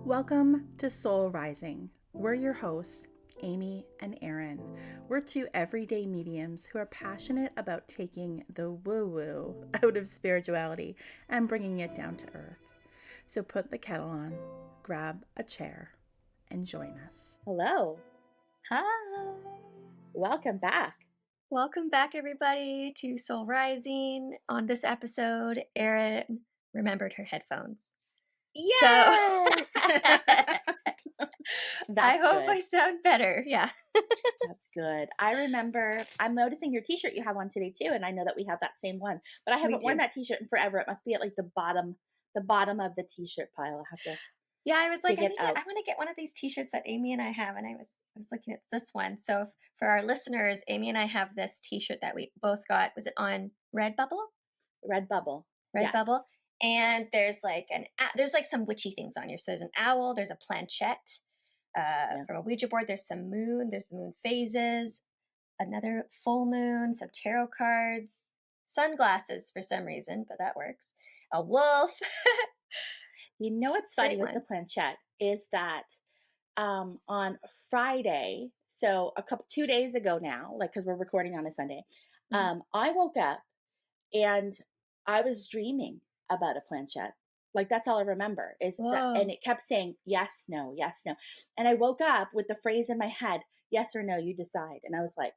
Welcome to Soul Rising. We're your hosts, Amy and Erin. We're two everyday mediums who are passionate about taking the woo-woo out of spirituality and bringing it down to earth. So put the kettle on, grab a chair, and join us. Hello. Hi. Welcome back. Welcome back, everybody, to Soul Rising. On this episode, Erin remembered her headphones. Yay! So I That's hope good. I sound better. Yeah. That's good. I remember, I'm noticing your t-shirt you have on today too, and I know that we have that same one, but I haven't worn that t-shirt in forever. It must be at like the bottom of the t-shirt pile. I have to Yeah, I was like, dig it out. I want to get one of these t-shirts that Amy and I have, and I was looking at this one. So for our listeners, Amy and I have this t-shirt that we both got. Was it on Redbubble? Redbubble. Redbubble. And there's like some witchy things on here. So there's an owl, there's a planchette, from a Ouija board, there's some moon, there's the moon phases, another full moon, some tarot cards, sunglasses for some reason, but that works. A wolf. You know what's funny with the planchette is that on Friday, so 2 days ago now, like because we're recording on a Sunday, I woke up and I was dreaming about a planchette. Like that's all I remember is that, and it kept saying yes, no, yes, no. And I woke up with the phrase in my head, yes or no, you decide. And I was like,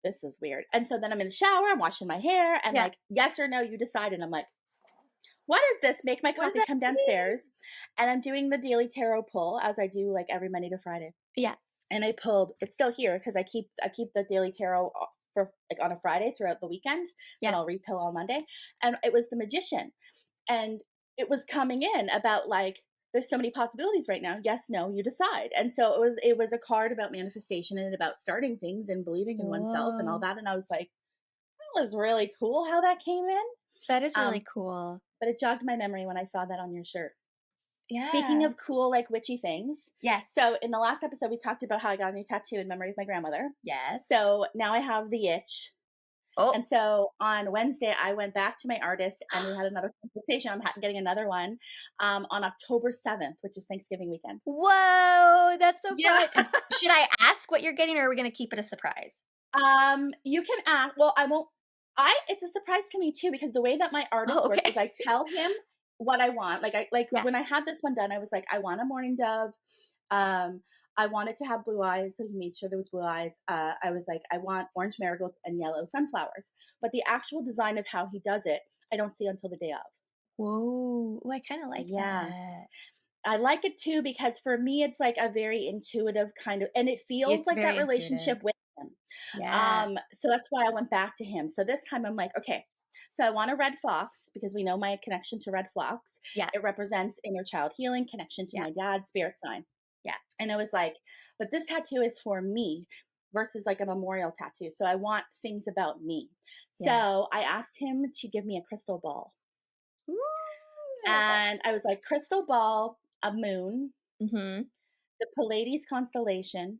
this is weird. And so then I'm in the shower, I'm washing my hair, and like, yes or no, you decide. And I'm like, what is this? Make my coffee, come downstairs. And I'm doing the daily tarot pull as I do like every Monday to Friday. Yeah. And I pulled, it's still here because I keep the daily tarot for like on a Friday throughout the weekend. Yeah. And I'll repill on Monday. And it was the Magician. And it was coming in about like, there's so many possibilities right now. Yes, no, you decide. And so it was a card about manifestation and about starting things and believing in oneself and all that. And I was like, that was really cool how that came in. That is really cool. But it jogged my memory when I saw that on your shirt. Yeah. Speaking of cool, like witchy things. Yes. So in the last episode, we talked about how I got a new tattoo in memory of my grandmother. Yes. So now I have the itch. Oh. And so on Wednesday, I went back to my artist and we had another consultation. I'm getting another one on October 7th, which is Thanksgiving weekend. Whoa, that's so fun. Should I ask what you're getting, or are we going to keep it a surprise? You can ask. Well, I won't. It's a surprise to me too, because the way that my artist works is I tell him what I want. When I had this one done, I was like, I want a mourning dove. I wanted to have blue eyes, so he made sure there was blue eyes. I was like, I want orange marigolds and yellow sunflowers. But the actual design of how he does it, I don't see until the day of. Whoa. I kind of like that. I like it too, because for me, it's like a very intuitive kind of, and it feels like that relationship with him. Yeah. So that's why I went back to him. So this time I'm like, okay, so I want a red fox because we know my connection to red fox. Yeah. It represents inner child healing, connection to my dad's spirit sign. Yeah. And I was like, but this tattoo is for me versus like a memorial tattoo. So I want things about me. So I asked him to give me a crystal ball. Ooh, and I was like, crystal ball, a moon, the Pleiades constellation,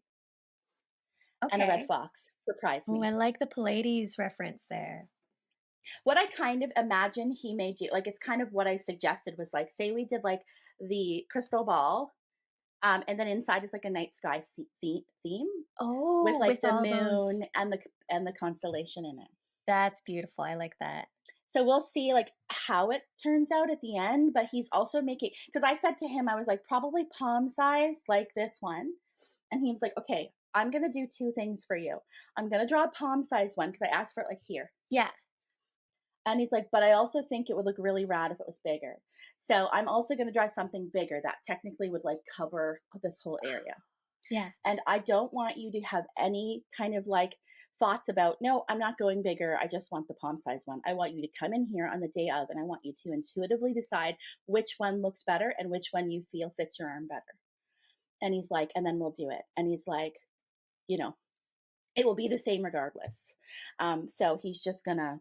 and a red fox. Surprised me. Oh, I like the Pleiades reference there. What I kind of imagine he may do, like it's kind of what I suggested was like, say we did like the crystal ball, and then inside is like a night sky theme. Oh, with like the moon those... and the constellation in it. That's beautiful. I like that. So we'll see like how it turns out at the end, but he's also making, because I said to him, I was like, probably palm size like this one. And he was like, okay, I'm going to do two things for you. I'm going to draw a palm size one because I asked for it like here. Yeah. And he's like, but I also think it would look really rad if it was bigger. So I'm also going to draw something bigger that technically would like cover this whole area. Yeah. And I don't want you to have any kind of like thoughts about, no, I'm not going bigger. I just want the palm size one. I want you to come in here on the day of, and I want you to intuitively decide which one looks better and which one you feel fits your arm better. And he's like, and then we'll do it. And he's like, you know, it will be the same regardless. So he's just going to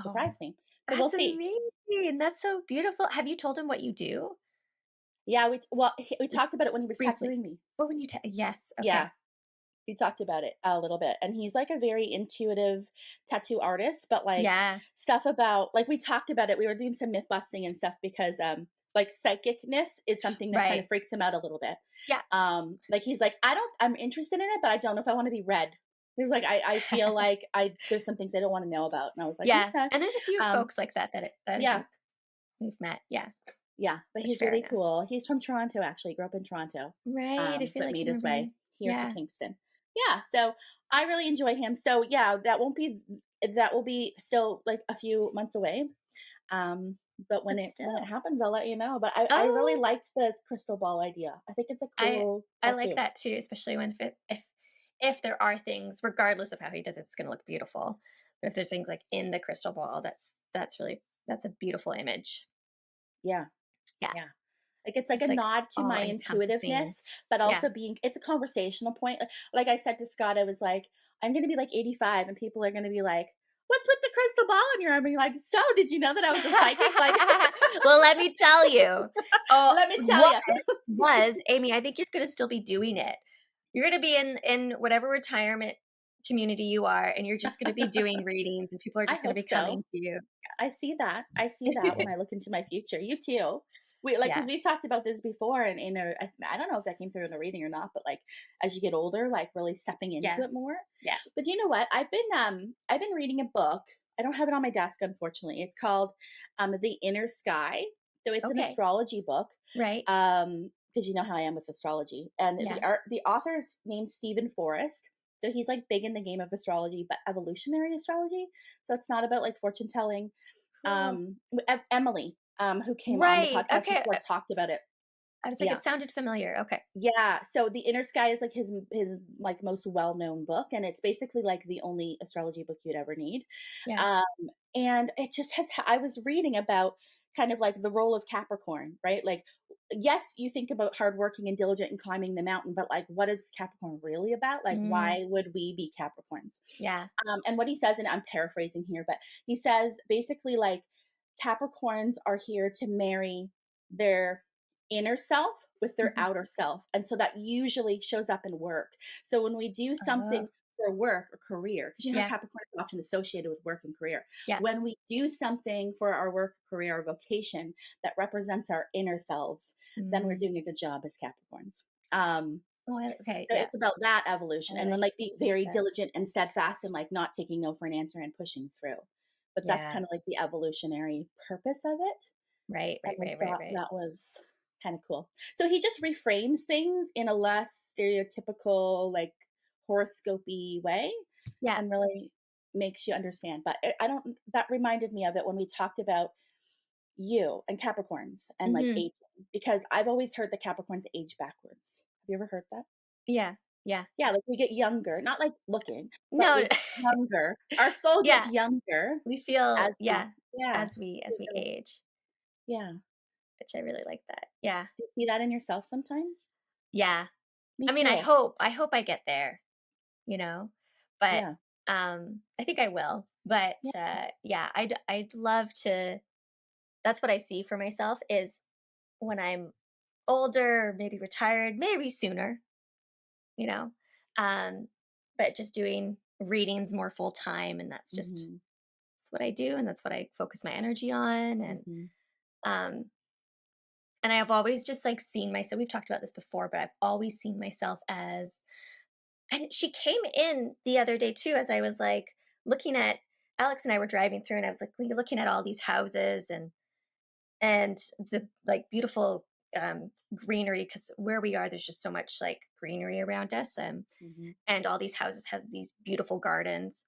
surprise me. So we'll see. Amazing. That's so beautiful. Have you told him what you do? Yeah, we talked about it when he was tattooing me. Oh, when you yes. Okay. Yeah, we talked about it a little bit, and he's like a very intuitive tattoo artist, but like stuff about, like we talked about it. We were doing some myth busting and stuff because like psychicness is something that kind of freaks him out a little bit. Yeah. Like he's like, I'm interested in it, but I don't know if I want to be read. He was like, I feel like there's some things I don't want to know about. And I was like, yeah. okay. And there's a few folks like that I yeah. think we've met. Yeah. Yeah. But he's really cool. He's from Toronto, actually. Grew up in Toronto. Right. I feel but like made his way here to Kingston. Yeah. So I really enjoy him. So yeah, that will be still like a few months away. But when it happens, I'll let you know. But I really liked the crystal ball idea. I think it's a cool. I like that too, especially when if there are things, regardless of how he does it, it's going to look beautiful. But if there's things like in the crystal ball, that's a beautiful image. Yeah. Yeah. Like it's like a nod to my intuitiveness, but also it's a conversational point. Like I said to Scott, I was like, I'm going to be like 85 and people are going to be like, what's with the crystal ball in your arm? And you're like, so did you know that I was a psychic? Like, well, let me tell you. Let me tell you. Amy, I think you're going to still be doing it. You're going to be in whatever retirement community you are, and you're just going to be doing readings, and people are just going to be coming to you. I see that. I see that when I look into my future. You too. We've talked about this before, and I don't know if that came through in a reading or not, but like as you get older, like really stepping into it more. Yeah. But you know what? I've been reading a book. I don't have it on my desk, unfortunately. It's called The Inner Sky. So it's an astrology book, right? Because you know how I am with astrology, and the author is named Stephen Forrest. So he's like big in the game of astrology, but evolutionary astrology. So it's not about like fortune telling. Cool. Emily, who came on the podcast before, talked about it. I was like, it sounded familiar. Okay. Yeah. So The Inner Sky is like his like most well-known book. And it's basically like the only astrology book you'd ever need. Yeah. And it just I was reading about kind of like the role of Capricorn, right? Like, yes, you think about hardworking and diligent and climbing the mountain, but like, what is Capricorn really about? Like, why would we be Capricorns? Yeah. And what he says, and I'm paraphrasing here, but he says basically like Capricorns are here to marry their inner self with their outer self. And so that usually shows up in work. So when we do something for work or career, because you know Capricorn is often associated with work and career. Yeah. When we do something for our work, career, or vocation that represents our inner selves, then we're doing a good job as Capricorns. It's about that evolution, and then like being very diligent and steadfast, and like not taking no for an answer and pushing through. But that's kind of like the evolutionary purpose of it. Right. That was kind of cool. So he just reframes things in a less stereotypical, like horoscopy way, and really makes you understand. But that reminded me of it when we talked about you and Capricorns and like aging, because I've always heard the Capricorns age backwards. Have you ever heard that? Yeah. Like we get younger, not like looking, but we get younger. Our soul gets younger. We feel as we age. Yeah. Which I really like that. Yeah. Do you see that in yourself sometimes? Yeah. Me I mean, too. I hope I get there, you know, but I think I will. But I'd love to. That's what I see for myself is when I'm older, maybe retired, maybe sooner, you know, but just doing readings more full time, and that's just that's what I do, and that's what I focus my energy on, and I have always just like seen myself. We've talked about this before, but I've always seen myself as. And she came in the other day too, as I was like looking at Alex and I were driving through, and I was like looking at all these houses and the like beautiful greenery, because where we are, there's just so much like greenery around us, and all these houses have these beautiful gardens.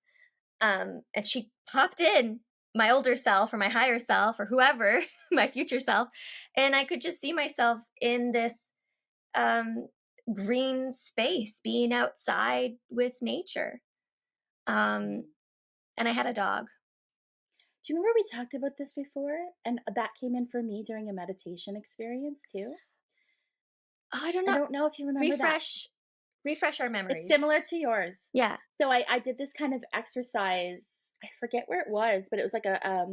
And she popped in, my older self or my higher self or whoever, my future self, and I could just see myself in this green space, being outside with nature. And I had a dog. Do you remember we talked about this before? And that came in for me during a meditation experience too. Oh, I don't know. I don't know if you remember Refresh our memories. It's similar to yours. Yeah. So I did this kind of exercise. I forget where it was, but it was like a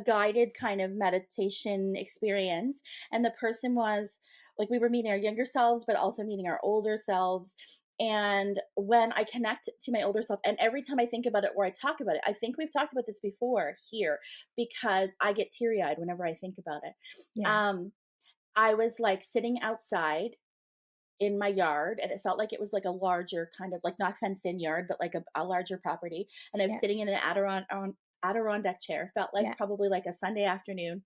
guided kind of meditation experience. And the person was like, we were meeting our younger selves, but also meeting our older selves. And when I connect to my older self, and every time I think about it or I talk about it, I think we've talked about this before here, because I get teary-eyed whenever I think about it. Yeah. I was like sitting outside in my yard, and it felt like it was like a larger kind of like not fenced in yard, but like a larger property. And I was Yeah. sitting in an Adirondack chair. Felt like Yeah. probably like a Sunday afternoon,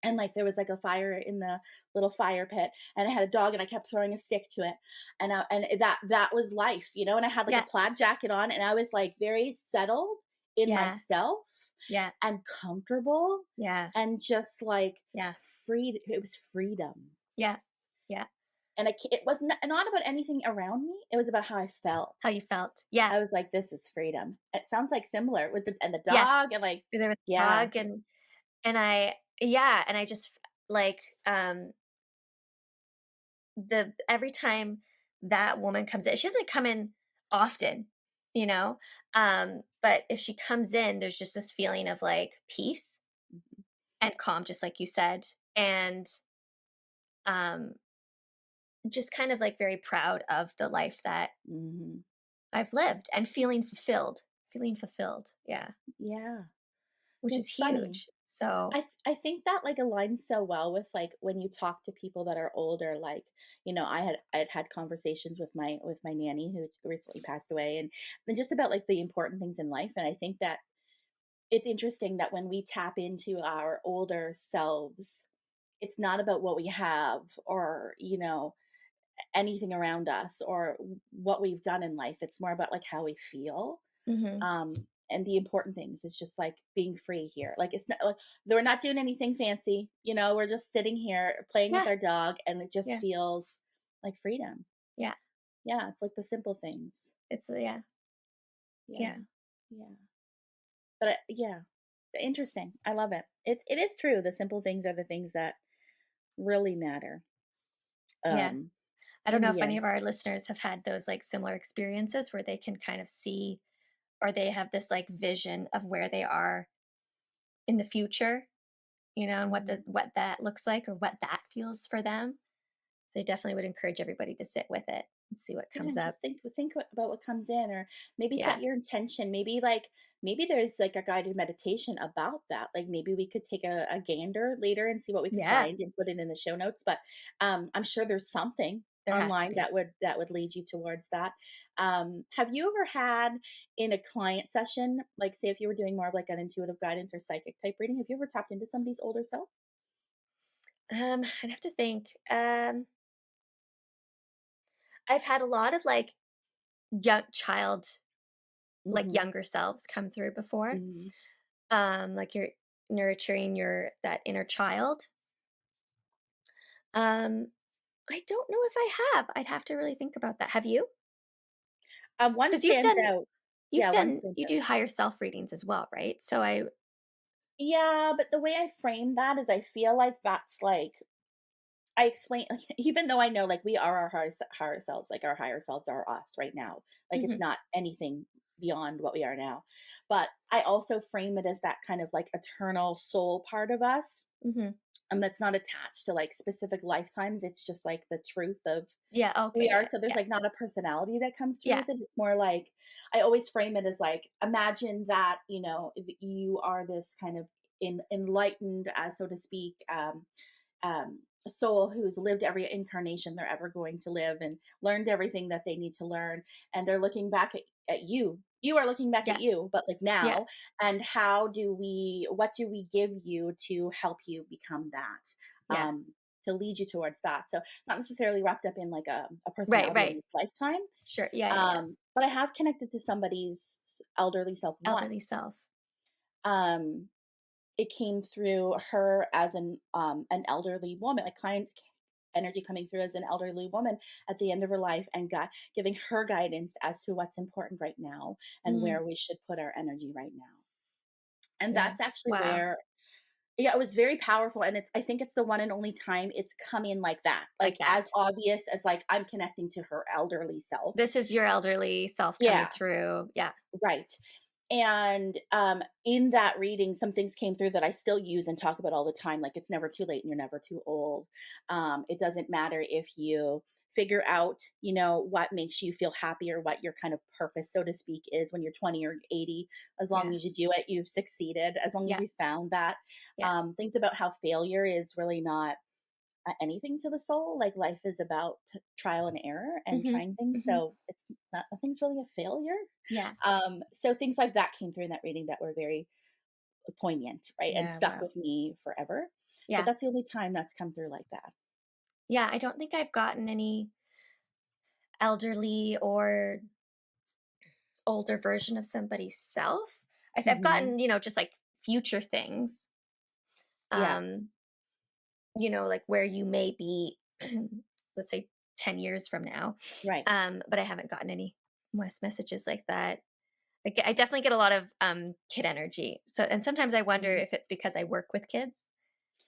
and like there was like a fire in the little fire pit, and I had a dog, and I kept throwing a stick to it, and that was life, you know. And I had like a Yeah. plaid jacket on, and I was like very settled in Yeah. myself Yeah. and comfortable, Yeah. and just like Yeah. freed. It was freedom. Yeah. Yeah. And it was not about anything around me. It was about how I felt. How you felt. Yeah. I was like, this is freedom. It sounds like similar with the Yeah. dog, and like, There was a yeah. dog, and I just like, every time that woman comes in, she doesn't come in often, you know? But if she comes in, there's just this feeling of like peace and calm, just like you said. And um just kind of like very proud of the life that Hmm. I've lived and feeling fulfilled. Feeling fulfilled. Yeah. Yeah. Which is It's funny. huge. So I think that like aligns so well with like when you talk to people that are older, like, you know, I had conversations with my nanny who recently passed away, and just about like the important things in life. And I think that it's interesting that when we tap into our older selves, it's not about what we have, or, you know, anything around us, or what we've done in life. It's more about like how we feel. mhm. And the important things is just like being free here. Like it's not like we're not doing anything fancy, you know, we're just sitting here playing with Yeah. our dog, and it just Yeah. feels like freedom. Yeah. Yeah, it's like the simple things. It's yeah. Yeah. Yeah. Yeah. But yeah, interesting. I love it. It is true. The simple things are the things that really matter. Yeah. Um I don't in know the if any end. of our listeners have had those like similar experiences where they can kind of see, or they have this like vision of where they are in the future, and Mhm. what that looks like, or what that feels for them. So I definitely would encourage everybody to sit with it and see what Yeah, comes and up. just about what comes in, or maybe Yeah. set your intention. Maybe like maybe there's like a guided meditation about that. Like maybe we could take a gander later and see what we could Yeah. find and put it in the show notes. But I'm sure there's something There has to online be. that would lead you towards that. Have you ever had in a client session, like say if you were doing more of like an intuitive guidance or psychic type reading, have you ever tapped into somebody's older self? I'd have to think. I've had a lot of like young child, like Mm-hmm. younger selves come through before. Mm-hmm. Like you're nurturing that inner child. Um, I don't know if I have. I'd have to really think about that. Have you? One Because stands out. Yeah, one stands you out. do higher self readings as well, right? So I Yeah, but the way I frame that is I feel like that's like I explain like, even though I know like we are our higher selves, like our higher selves are us right now. Like it's Mhm, not anything beyond what we are now. But I also frame it as that kind of like eternal soul part of us. mhm. That's not attached to like specific lifetimes. It's just like the truth of Yeah, who okay, we are. yeah, So there's yeah, like not a personality that comes through yeah, with it. It's more like I always frame it as like imagine that, you know, you are this kind of enlightened, so to speak, soul who's lived every incarnation they're ever going to live and learned everything that they need to learn. And they're looking back at you. You are looking back at yeah, you, but like yeah, now, and what do we give you to help you become that? yeah. To lead you towards that. So not necessarily wrapped up in like a Right, personality in right. this lifetime. Sure, yeah, yeah, yeah. But I have connected to somebody's elderly self Elderly once. self. Um, it came through her as an elderly woman, like client energy coming through as an elderly woman at the end of her life, and giving her guidance as to what's important right now and Mm, where we should put our energy right now. And yeah. that's actually Wow, where, yeah, it was very powerful. And I think it's the one and only time it's come in like that, like like that. as obvious as like I'm connecting to her elderly self. This is your elderly self coming Yeah. through. Yeah, Right. And in that reading, some things came through that I still use and talk about all the time. Like it's never too late and you're never too old. It doesn't matter if you figure out, you know, what makes you feel happy or what your kind of purpose, so to speak, is when you're 20 or 80. As long yeah, as you do it, you've succeeded. As long as yeah, you found that. yeah, Things about how failure is really not anything to the soul. Like life is about trial and error and Mm-hmm. trying things. Mm-hmm. So it's not, nothing's really a failure. Yeah. So things like that came through in that reading that were very poignant, right? And Yeah. stuck Wow. with me forever. But Yeah. that's the only time that's come through like that. Yeah. I don't think I've gotten any elderly or older version of somebody's self. I've Hmm. gotten, just like future things, Yeah. um, like where you may be, let's say 10 years from now. Right. But I haven't gotten any messages like that. I definitely get a lot of kid energy. So, and sometimes I wonder Mhm. if it's because I work with kids,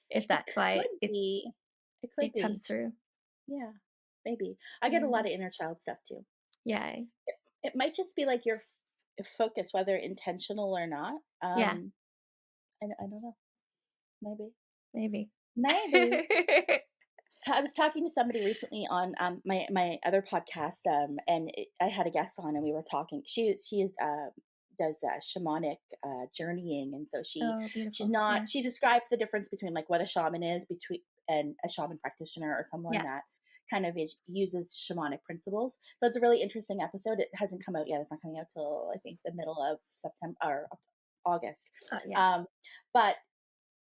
if It that's why could be. It could it comes be. through. Yeah. Maybe. I get a Yeah. lot of inner child stuff too. Yeah. It might just be like your focus, whether intentional or not. Yeah. I don't know. Maybe. Maybe. Maybe. I was talking to somebody recently on my other podcast, and I had a guest on, and we were talking. She is does shamanic journeying, and so Oh, she's beautiful. not. Yeah. She describes the difference between like what a shaman is between and a shaman practitioner or someone Yeah. that kind of uses shamanic principles. So it's a really interesting episode. It hasn't come out yet. It's not coming out till I think the middle of September or August. Yeah. But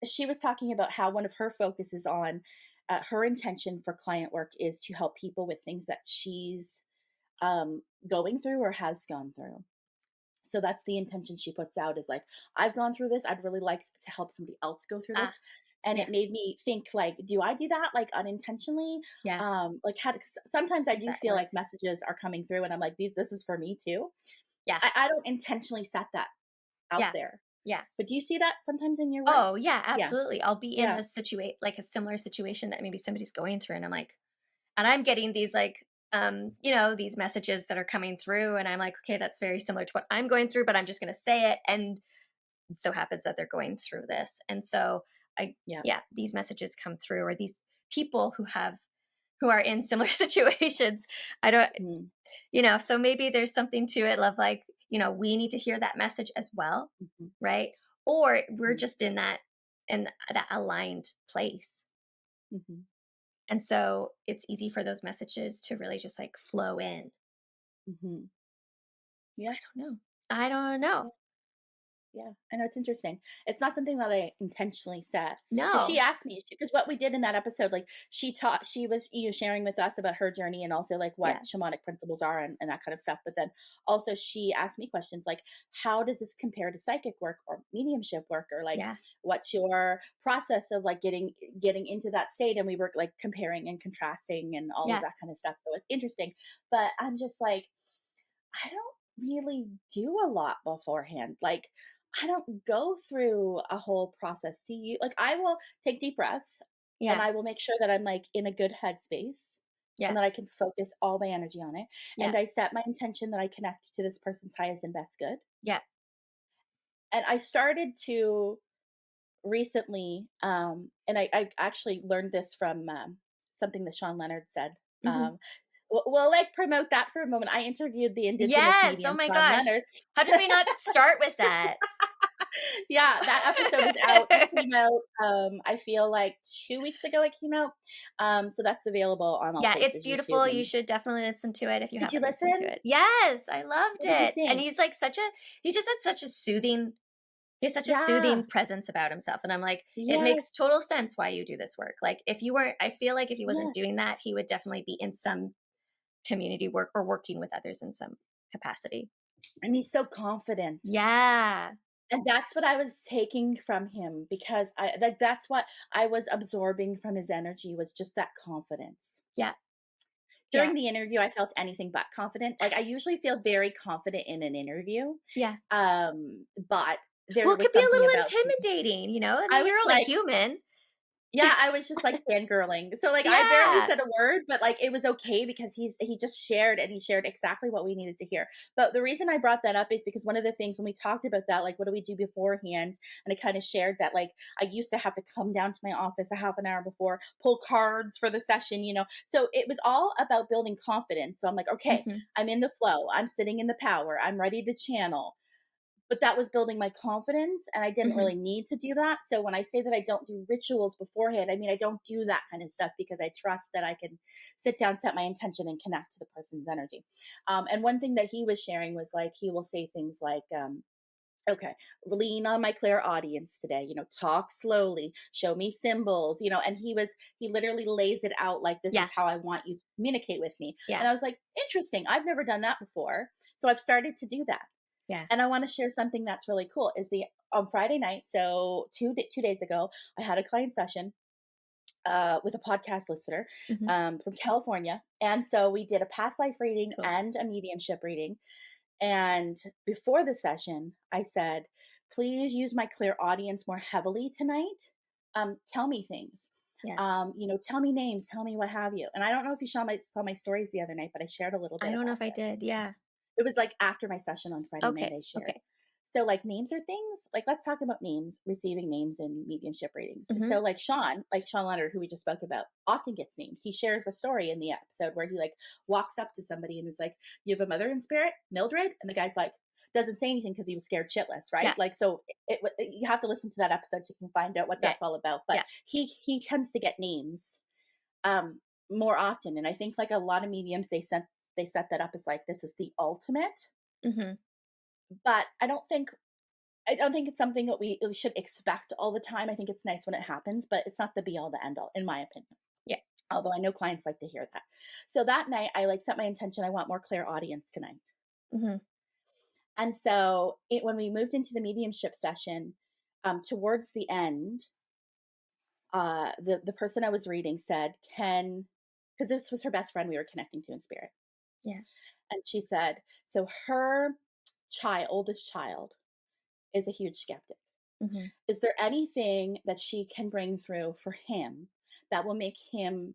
she was talking about how one of her focuses on her intention for client work is to help people with things that she's going through or has gone through. So that's the intention she puts out is like, I've gone through this. I'd really like to help somebody else go through Ah. this. And Yeah. it made me think like, do I do that like unintentionally? Yeah. Like sometimes I Does do that feel work? like messages are coming through and I'm like, this is for me too. Yeah. I don't intentionally set that out Yeah. there. Yeah. But do you see that sometimes in your work? Oh, yeah, Yeah. absolutely. I'll be in Yeah. a like a similar situation that maybe somebody's going through, and I'm like, and I'm getting these like, these messages that are coming through, and I'm like, okay, that's very similar to what I'm going through, but I'm just going to say it, and it so happens that they're going through this, and so Yeah. these messages come through, or these people who are in similar situations. I don't, so maybe there's something to it of like, we need to hear that message as well, Mm-hmm. right? Or we're Mm-hmm. just in that aligned place. Mm-hmm. And so it's easy for those messages to really just like flow in. Mm-hmm. Yeah. I don't know. Yeah. Yeah, I know it's interesting. It's not something that I intentionally set. Because she No. asked me, because what we did in that episode, like she was sharing with us about her journey and also like what Yeah. shamanic principles are and that kind of stuff. But then also she asked me questions like, how does this compare to psychic work or mediumship work, or like, what's your process of like getting into that state? And we were like comparing and contrasting and all of that kind of stuff. So it's interesting. But I'm just like, I don't really do a lot beforehand. Like I don't go through a whole process. Do you? Like I will take deep breaths and I will make sure that I'm like in a good headspace and that I can focus all my energy on it. And I set my intention that I connect to this person's highest and best good. Yeah. And I started to recently, and I actually learned this from something that Shawn Leonard said. We'll like promote that for a moment. I interviewed the Indigenous Yes. Oh medium my Shawn gosh. Leonard. How did we not start with that? Yeah, that episode is out. It came out, I feel like 2 weeks ago it came out. So that's available on all Yeah, it's places, YouTube. beautiful. You should definitely listen to it if you Did you haven't listened to listen? it. Yes, I loved What did you it. And think? he's like he just had such a soothing, he has such a Yeah. soothing presence about himself. And I'm like, it makes Yes. total sense why you do this work. Like if you weren't, I feel like if he wasn't Yes. doing that, he would definitely be in some community work or working with others in some capacity. And he's so confident. Yeah. And that's what I was taking from him, because that's what I was absorbing from his energy, was just that confidence. Yeah. During the interview, I felt anything but confident. Like I usually feel very confident in an interview. Yeah. But there Well, it was could be a something little about intimidating, I I mean, was you're only like, human. yeah, I was just like fangirling. So like I barely Yeah. said a word, but like it was okay because he just shared, and he shared exactly what we needed to hear. But the reason I brought that up is because one of the things when we talked about that, like what do we do beforehand? And I kind of shared that like I used to have to come down to my office a half an hour before, pull cards for the session, So it was all about building confidence. So I'm like, okay, I'm in the flow. I'm sitting in the power. I'm ready to channel. but that was building my confidence, and I didn't Mm-hmm. really need to do that. So when I say that I don't do rituals beforehand, I mean, I don't do that kind of stuff because I trust that I can sit down, set my intention, and connect to the person's energy. And one thing that he was sharing was like, he will say things like, okay, lean on my clear audience today, talk slowly, show me symbols, and he literally lays it out like, this Yeah. is how I want you to communicate with me. Yeah. And I was like, interesting. I've never done that before. So I've started to do that. Yeah. And I want to share something that's really cool is on Friday night. So 2 days ago, I had a client session with a podcast listener Mm-hmm. from California. And so we did a past life reading Cool. and a mediumship reading. And before the session, I said, please use my clear audience more heavily tonight. Tell me things. Yeah. Tell me names, tell me what have you. And I don't know if you saw my stories the other night, but I shared a little bit I don't know about if I this. did. Yeah. It was like after my session on Friday night, Okay. I shared. Okay. So like names are things, like let's talk about names, receiving names in mediumship readings. Mm-hmm. So like Shawn Leonard, who we just spoke about, often gets names. He shares a story in the episode where he like walks up to somebody and was like, you have a mother in spirit, Mildred? And the guy's like, doesn't say anything because he was scared shitless, right? Yeah. Like, so you have to listen to that episode so you can find out what that's all about. But he tends to get names more often. And I think like a lot of mediums, they set that up as like, this is the ultimate. Mm-hmm. But I don't think it's something that we should expect all the time. I think it's nice when it happens, but it's not the be all, the end all, in my opinion. Yeah. Although I know clients like to hear that. So that night, I like set my intention. I want more clear audience tonight. Mm-hmm. And so when we moved into the mediumship session, towards the end, the person I was reading said, because this was her best friend we were connecting to in spirit. Yeah. And she said, so her oldest child is a huge skeptic. Mm-hmm. Is there anything that she can bring through for him that will make him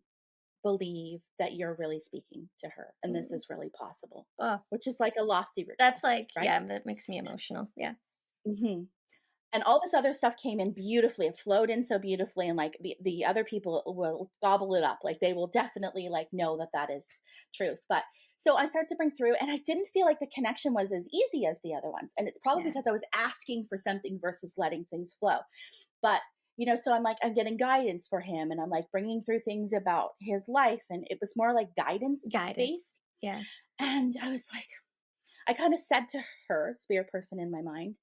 believe that you're really speaking to her and this is really possible? Which is like a lofty request. That's like, right? Yeah, that makes me emotional. Yeah. Mm-hmm. And all this other stuff came in beautifully. It flowed in so beautifully. And like the other people will gobble it up. Like they will definitely like know that is truth. But so I started to bring through and I didn't feel like the connection was as easy as the other ones. And it's probably because I was asking for something versus letting things flow. But, so I'm like, I'm getting guidance for him and I'm like bringing through things about his life. And it was more like guidance based. Yeah. And I was like, I kind of said to her, spirit person in my mind,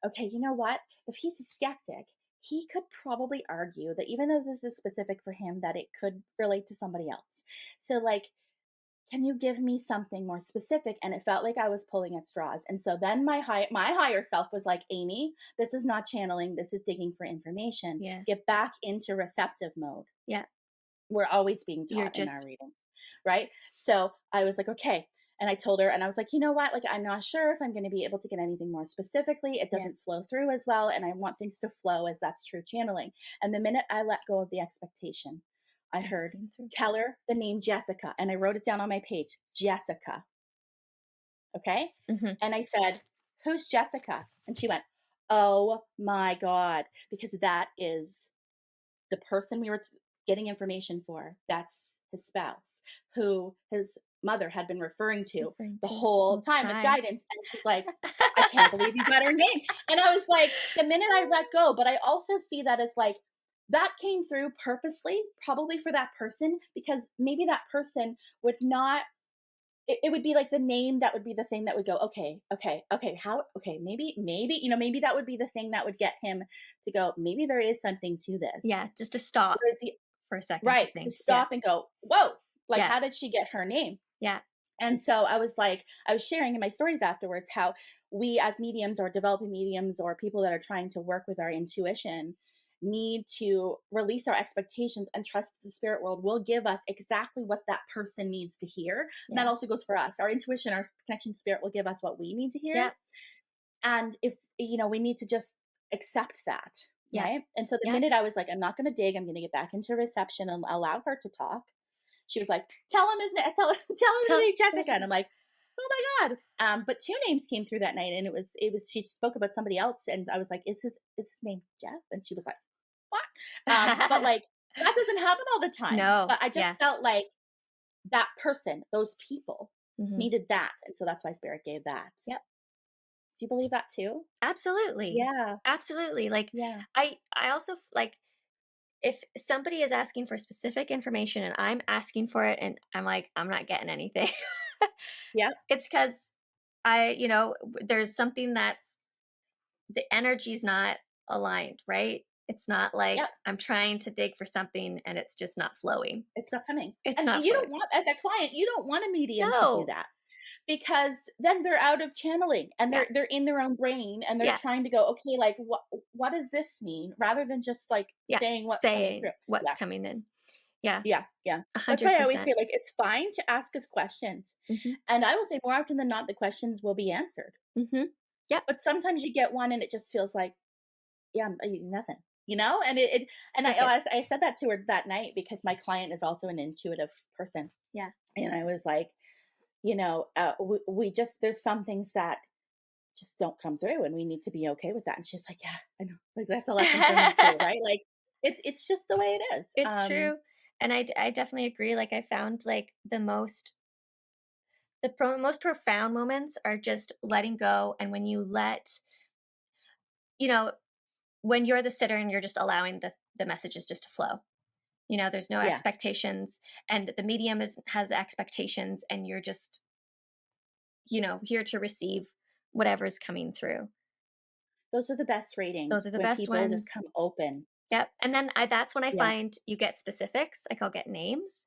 okay, you know what? If he's a skeptic, he could probably argue that even though this is specific for him, that it could relate to somebody else. So like, can you give me something more specific? And it felt like I was pulling at straws. And so then my higher self was like, Amy, this is not channeling. This is digging for information. Yeah. Get back into receptive mode. Yeah. We're always being taught in our reading, right? So I was like, okay. And I told her, and I was like, you know what? Like, I'm not sure if I'm going to be able to get anything more specifically. It doesn't flow through as well. And I want things to flow as that's true channeling. And the minute I let go of the expectation, I heard, tell her the name Jessica. And I wrote it down on my page, Jessica. Okay. Mm-hmm. And I said, who's Jessica? And she went, oh my God, because that is the person we were getting information for. That's his spouse, who his mother had been referring to the whole time with guidance. And she's like, I can't believe you got her name. And I was like, the minute I let go, but I also see that as like, that came through purposely, probably for that person, because maybe that person would not, it would be like the name that would be the thing that would go, okay, maybe that would be the thing that would get him to go, maybe there is something to this. Yeah, just to stop for a second. Right, to stop and go, whoa, like how did she get her name? Yeah. And so I was sharing in my stories afterwards how we as mediums or developing mediums or people that are trying to work with our intuition need to release our expectations and trust that the spirit world will give us exactly what that person needs to hear. And that also goes for us. Our intuition, our connection to spirit will give us what we need to hear. Yeah. And if, we need to just accept that. Yeah. Right. And so the minute I was like, I'm not going to dig, I'm going to get back into reception and allow her to talk. She was like, tell him his name, Jessica. And I'm like, oh my God. But 2 names came through that night and it was, she spoke about somebody else. And I was like, is his name Jeff? And she was like, what? But like, that doesn't happen all the time. No. But I just felt like that person, those people needed that. And so that's why spirit gave that. Yep. Do you believe that too? Absolutely. Yeah. Absolutely. Like, Yeah. I also like, if somebody is asking for specific information and I'm asking for it and I'm like, I'm not getting anything, Yeah. it's because there's something that's, the energy's not aligned, right? It's not like Yeah. I'm trying to dig for something and it's just not flowing. It's not coming. It's And not you flowing. don't want, as a client, you don't want a medium to do No. that, because then they're out of channeling and Yeah. they're in their own brain and they're Yeah. trying to go, okay, like what does this mean? Rather than just like Yeah. saying what's coming Saying through. what's Yeah. coming in. Yeah. Yeah. Yeah. That's why I always 100%. say, like, it's fine to ask us questions. Mhm. And I will say more often than not, the questions will be answered. Mhm. Yep. But sometimes you get one and it just feels like, yeah, nothing, and and Crickets. I said that to her that night because my client is also an intuitive person. Yeah. And I was like, we just, there's some things that just don't come through and we need to be okay with that. And she's like, yeah, I know. Like, that's a lesson for me too, right? Like, it's just the way it is. It's true. And I definitely agree. Like, I found like most profound moments are just letting go. And when you you know, when you're the sitter and you're just allowing the messages just to flow, there's no Yeah. expectations, and the medium has expectations, and you're just, here to receive whatever's coming through. Those are the best Those readings are the when best people just ones. come open. Yep. And then that's when I Yeah. find you get specifics. Like, I'll get names,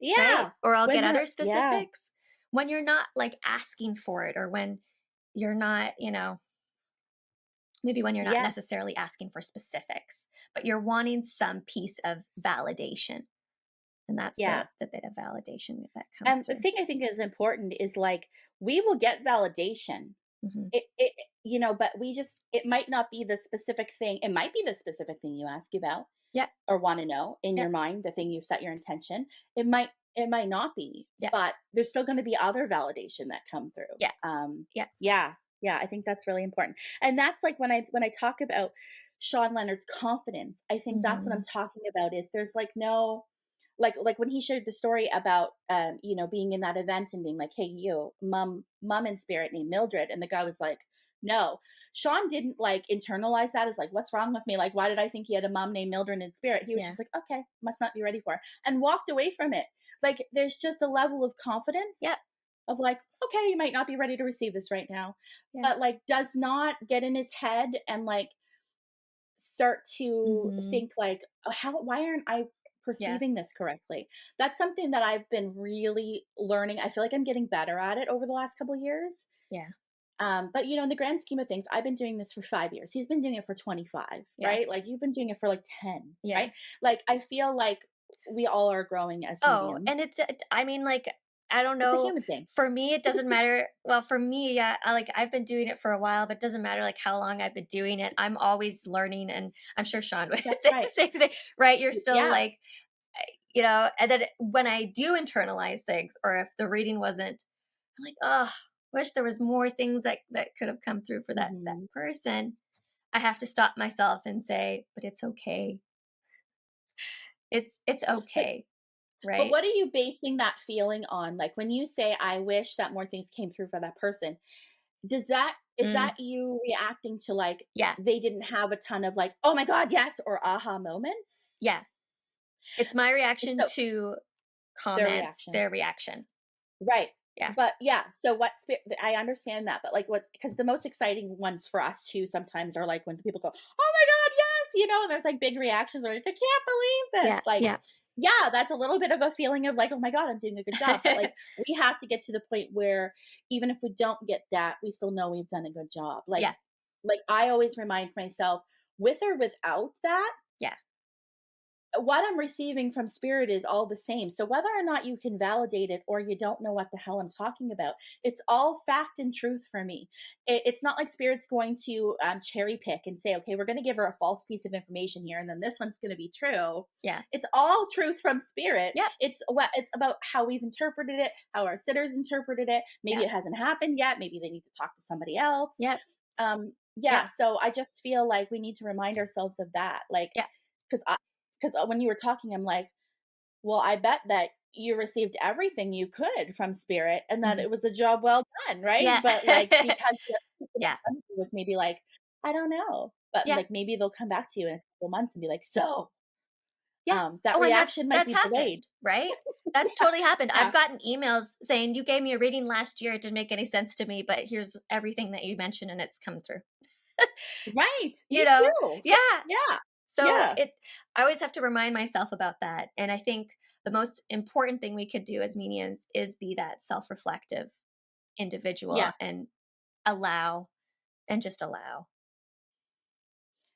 right? Yeah. Or I'll When get they're, other yeah. specifics when you're not like asking for it, or when you're not, maybe when you're not Yes. necessarily asking for specifics, but you're wanting some piece of validation. And that's Yeah. the bit of validation that comes And the through. thing I think is important is, like, we will get validation. Hmm. But it might not be the specific thing. It might be the specific thing you ask about Yep. or want to know in your Yep. mind, the thing you've set your intention. It might not be, Yep. but there's still going to be other validation that come through. Yeah. Yep. Yeah. Yeah. I think that's really important. And that's like when I talk about Shawn Leonard's confidence, I think that's what I'm Hmm. talking about, is there's like no, like when he shared the story about being in that event and being like, hey, you mom in spirit named Mildred, and the guy was like, no. Shawn didn't like internalize that as like, what's wrong with me, like, why did I think he had a mom named Mildred in spirit? He was Yeah. just like, okay, must not be ready for it, and walked away from it. Like, there's just a level of confidence, Yep. of like, okay, you might not be ready to receive this right now, Yeah. but like does not get in his head and like start to Hmm. think like, "Oh, why aren't I Yeah. perceiving this correctly?" That's something that I've been really learning. I feel like I'm getting better at it over the last couple of years. Yeah. But in the grand scheme of things, I've been doing this for 5 years. He's been doing it for 25, Yeah. right? Like, you've been doing it for like 10, Yeah. right? Like, I feel like we all are growing as Oh, and mediums. I mean, like, I don't It's a know. human thing. For me, it doesn't matter. Well, for me, yeah, I've been doing it for a while, but it doesn't matter like how long I've been doing it. I'm always learning, and I'm sure Shawn would That's say the right. same thing, right? You're still Yeah. like, and then when I do internalize things, or if the reading wasn't, I'm like, oh, wish there was more things that could have come through for that Hmm. person. I have to stop myself and say, but it's okay. It's But okay, but right? what are you basing that feeling on? Like, when you say, I wish that more things came through for that person, is Mm, that you reacting to, like, yeah, they didn't have a ton of, like, "Oh my god, yes," or aha yeah. moments? It's my reaction So to their comments, reaction. their reaction. Right. Yeah. But yeah, so I understand that, but like, what's, because the most exciting ones for us too sometimes are like when people go, "Oh my god, yes," and there's like big reactions, or like, "I can't believe Yeah. this." Like, Yeah. yeah, that's a little bit of a feeling of like, "Oh my god, I'm doing a good job." But like, we have to get to the point where even if we don't get that, we still know we've done a good job. Like Yeah. like I always remind myself, with or without that, Yeah. what I'm receiving from spirit is all the same. So whether or not you can validate it or you don't know what the hell I'm talking about, it's all fact and truth for me. It's not like spirit's going to cherry pick and say, okay, we're going to give her a false piece of information here, and then this one's going to be true. Yeah. It's all truth from spirit. Yep. It's about how we've interpreted it, how our sitters interpreted it. Maybe Yep. it hasn't happened yet. Maybe they need to talk to somebody else. Yep. Yeah. Yep. So I just feel like we need to remind ourselves of that. Like, Yep. because when you were talking, I'm like, well, I bet that you received everything you could from spirit and that Mhm. it was a job well fun, right? Yeah. But like, because the people in Yeah. front of you was maybe like, I don't know, but Yeah. like maybe they'll come back to you in a couple months and be like, so Yeah. that Oh, and reaction might that's be delayed. happened, right? That's totally happened. Yeah. I've gotten emails saying, "You gave me a reading last year. It didn't make any sense to me, but here's everything that you mentioned and it's come through." Right. You Me know? too. Yeah. Yeah. So Yeah. I always have to remind myself about that. And I think the most important thing we could do as mediums is be that self-reflective individual Yeah. and allow and just allow.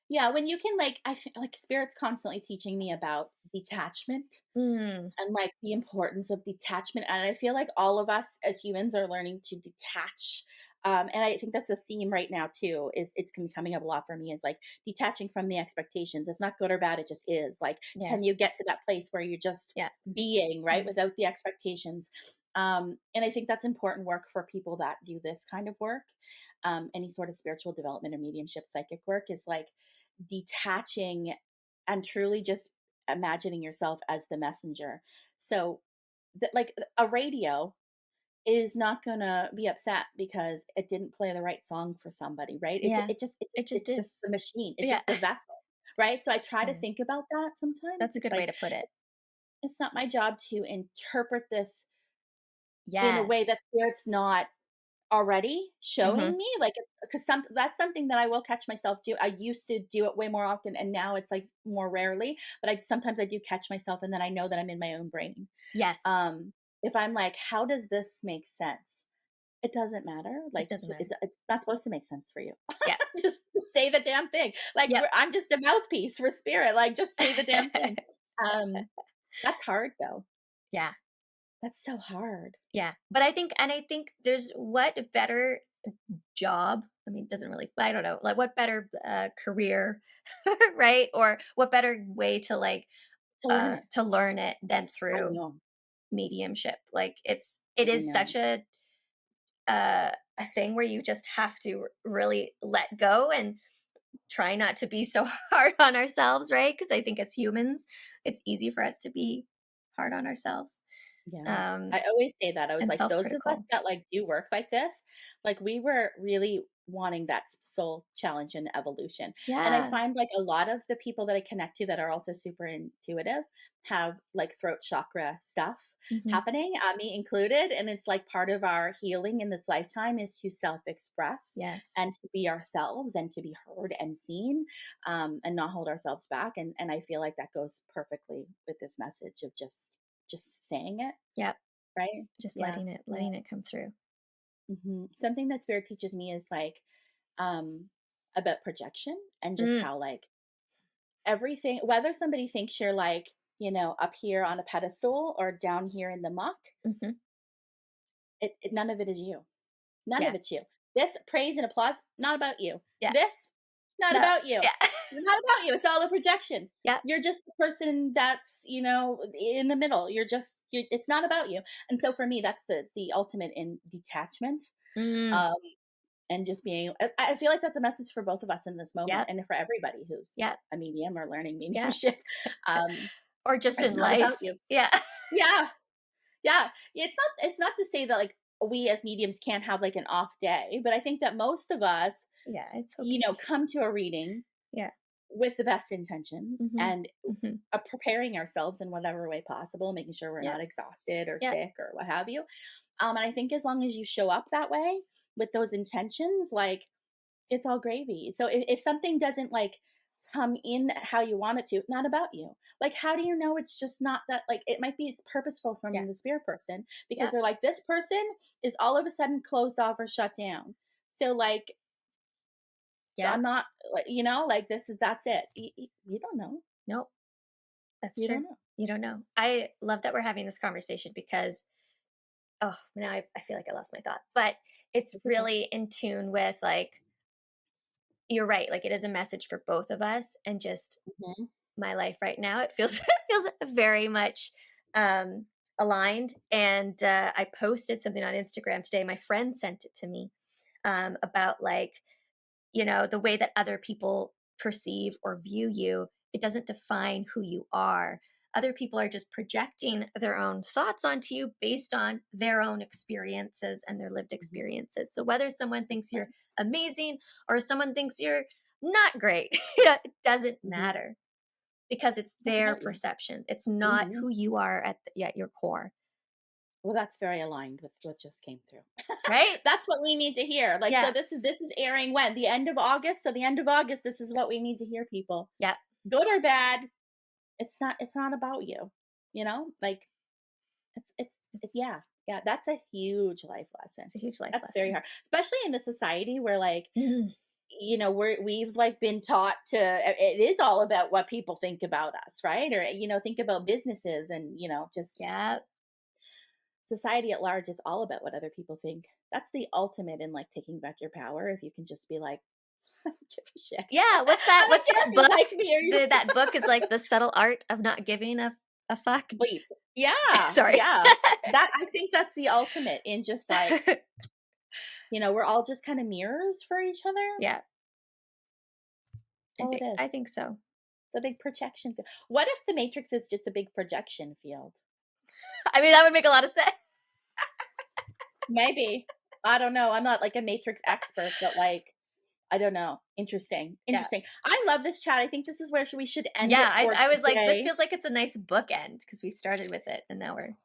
Yeah. When you can like, I feel like spirit's constantly teaching me about detachment Mm, and like the importance of detachment. And I feel like all of us as humans are learning to detach. And I think that's a theme right now too. Is it's coming up a lot for me. Is like detaching from the expectations. It's not good or bad. It just is. Like, yeah. can you get to that place where you're just Yeah. being right Mm, without the expectations? And I think that's important work for people that do this kind of work. Any sort of spiritual development or mediumship, psychic work is like detaching and truly just imagining yourself as the messenger. So, like a radio is not gonna be upset because it didn't play the right song for somebody, right? yeah. It just It's is. just the machine. It's Yeah. just the vessel, right? So I try to Yeah. think about that sometimes. That's a It's good way like to put it. it's not my job to interpret this in a Yeah. way that spirit's not already Hmm. showing me, like, because that's something that I will catch myself do. I used to do it way more often, and now it's like more rarely. But I sometimes I do catch myself, and then I know that I'm in my own brain. Yes. Um, if I'm like, how does this make sense? It doesn't matter. It Like, doesn't matter. it's not supposed to make sense for you. Yeah. Just say the damn thing. Like, Yep. I'm just a mouthpiece for spirit. Like, just say the damn thing. Um, that's hard though. Yeah. That's so hard. Yeah. But I think there's what better job. I mean, it doesn't really, I don't know, like what better career, right? Or what better way to like, To learn it. to learn it than I through know. mediumship. Like it I is know. such a thing where you just have to really let go and try not to be so hard on ourselves, right? Because I think as humans, it's easy for us to be hard on ourselves, Yeah. um, I always say that. I was and like, those of us self-critical. that like do work like this, like we were really wanting that soul challenge and evolution. And I Yeah. find like a lot of the people that I connect to that are also super intuitive have like throat chakra stuff Hmm. happening, me included. And it's like part of our healing in this lifetime is to self express Yes. and to be ourselves and to be heard and seen, and not hold ourselves back. And I feel like that goes perfectly with this message of just saying it, Yep. right? Just Yeah. Yeah. letting it come through. Something that spirit teaches me is like um about projection and just Mm, how like everything, whether somebody thinks you're like, up here on a pedestal or down here in the muck, hmm. none of it is you. None of Yeah. it's you. This praise and applause, not about you. Yeah. This, not No. about you. Yeah. Not about you. It's all a projection. Yeah. You're just the person that's, in the middle. It's not about you. And so for me, that's the ultimate in detachment. Mm, Um, and just being, I feel like that's a message for both of us in this moment yep. and for everybody who's Yep. a medium or learning Yeah. mediumship. Um, Or just it's in not about life. you. Yeah. Yeah. Yeah. It's not to say that like we as mediums can't have like an off day, but I think that most of us, Yeah. It's okay. come to a reading Yeah. with the best intentions Hmm. and Hmm. preparing ourselves in whatever way possible, making sure we're Yep. not exhausted or Yep. sick or what have you. And I think as long as you show up that way with those intentions, like it's all gravy. So if something doesn't like come in how you want it to, not about you. Like, how do you know it's just not that? Like, it might be purposeful Yeah. from the spirit person because Yep. they're like, this person is all of a sudden closed off or shut down. So, like, Yep. I'm not, like, like that's it. You don't know. Nope. That's You don't true. know. You don't know. I love that we're having this conversation because, oh, now I feel like I lost my thought. But it's It's okay. really in tune with like, you're right. Like it is a message for both of us and just Mhm. my life right now. It feels it feels very much um aligned. And I posted something on Instagram today. My friend sent it to me about like, the way that other people perceive or view you. It doesn't define who you are. other people are just projecting their own thoughts onto you based on their own experiences and their lived experiences. So whether someone thinks you're amazing or someone thinks you're not great, it doesn't matter, because it's their perception. It's not who you are at your core. Well, that's very aligned with what just came through. Right? That's what we need to hear. Like, so this is airing when? The end of August? So the end of August, this is what we need to hear, people. Yeah. Good or bad, it's not about you. You know? Like, it's yeah. Yeah, that's a huge life lesson. It's a huge life lesson. That's very hard. Especially in the society where, like, you know, we've like been taught to, it is all about what people think about us, right? Or, you know, think about businesses and, you know, just society at large is all about what other people think. That's the ultimate in like taking back your power. If you can just be like, I don't give a shit. Yeah, what's that? What's that book? Like me that book is like The Subtle Art of Not Giving a Fuck. Bleep. Yeah. Sorry. Yeah. I think that's the ultimate in just like, you know, we're all just kind of mirrors for each other. Yeah. That's all it is. I think so. It's a big projection field. What if the Matrix is just a big projection field? I mean, that would make a lot of sense. Maybe. I don't know. I'm not like a Matrix expert, but like, I don't know. Interesting. Yeah. I love this chat. I think this is where we should end it. I was like, this feels like it's a nice bookend because we started with it and now we're.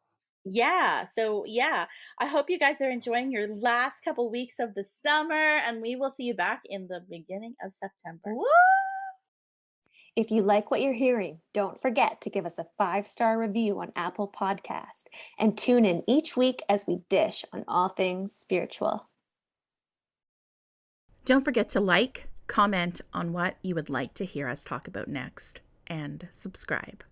Yeah. So yeah, I hope you guys are enjoying your last couple weeks of the summer, and we will see you back in the beginning of September. Woo! If you like what you're hearing, don't forget to give us a 5-star review on Apple Podcast and tune in each week as we dish on all things spiritual. Don't forget to like, comment on what you would like to hear us talk about next, and subscribe.